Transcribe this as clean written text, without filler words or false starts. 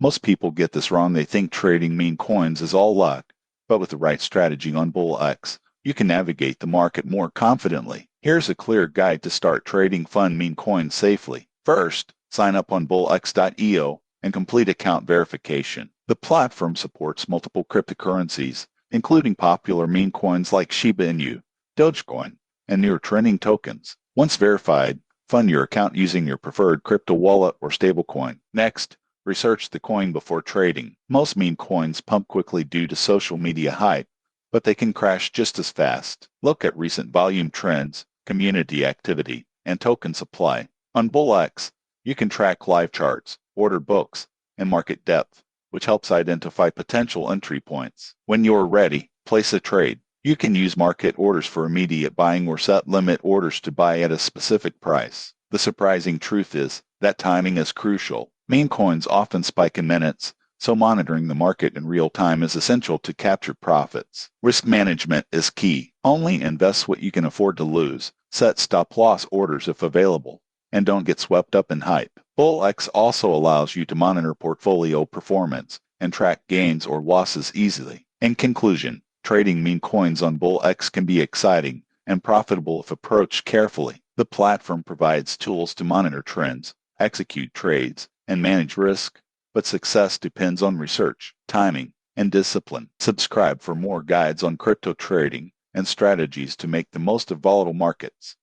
Most people get this wrong. They think trading meme coins is all luck, but with the right strategy on BullX, you can navigate the market more confidently. Here's a clear guide to start trading fun meme coins safely. First, sign up on bullx.io and complete account verification. The platform supports multiple cryptocurrencies, including popular meme coins like Shiba Inu, Dogecoin, and newer trending tokens. Once verified, fund your account using your preferred crypto wallet or stablecoin. Next, research the coin before trading. Most meme coins pump quickly due to social media hype, but they can crash just as fast. Look at recent volume trends, community activity, and token supply. On BullX, you can track live charts, order books, and market depth, which helps identify potential entry points. When you're ready, place a trade. You can use market orders for immediate buying or set limit orders to buy at a specific price. The surprising truth is that timing is crucial. Meme coins often spike in minutes, so monitoring the market in real time is essential to capture profits. Risk management is key. Only invest what you can afford to lose. Set stop-loss orders if available, and don't get swept up in hype. BullX also allows you to monitor portfolio performance and track gains or losses easily. In conclusion, trading meme coins on BullX can be exciting and profitable if approached carefully. The platform provides tools to monitor trends, execute trades, and manage risk, but success depends on research, timing, and discipline. Subscribe for more guides on crypto trading and strategies to make the most of volatile markets.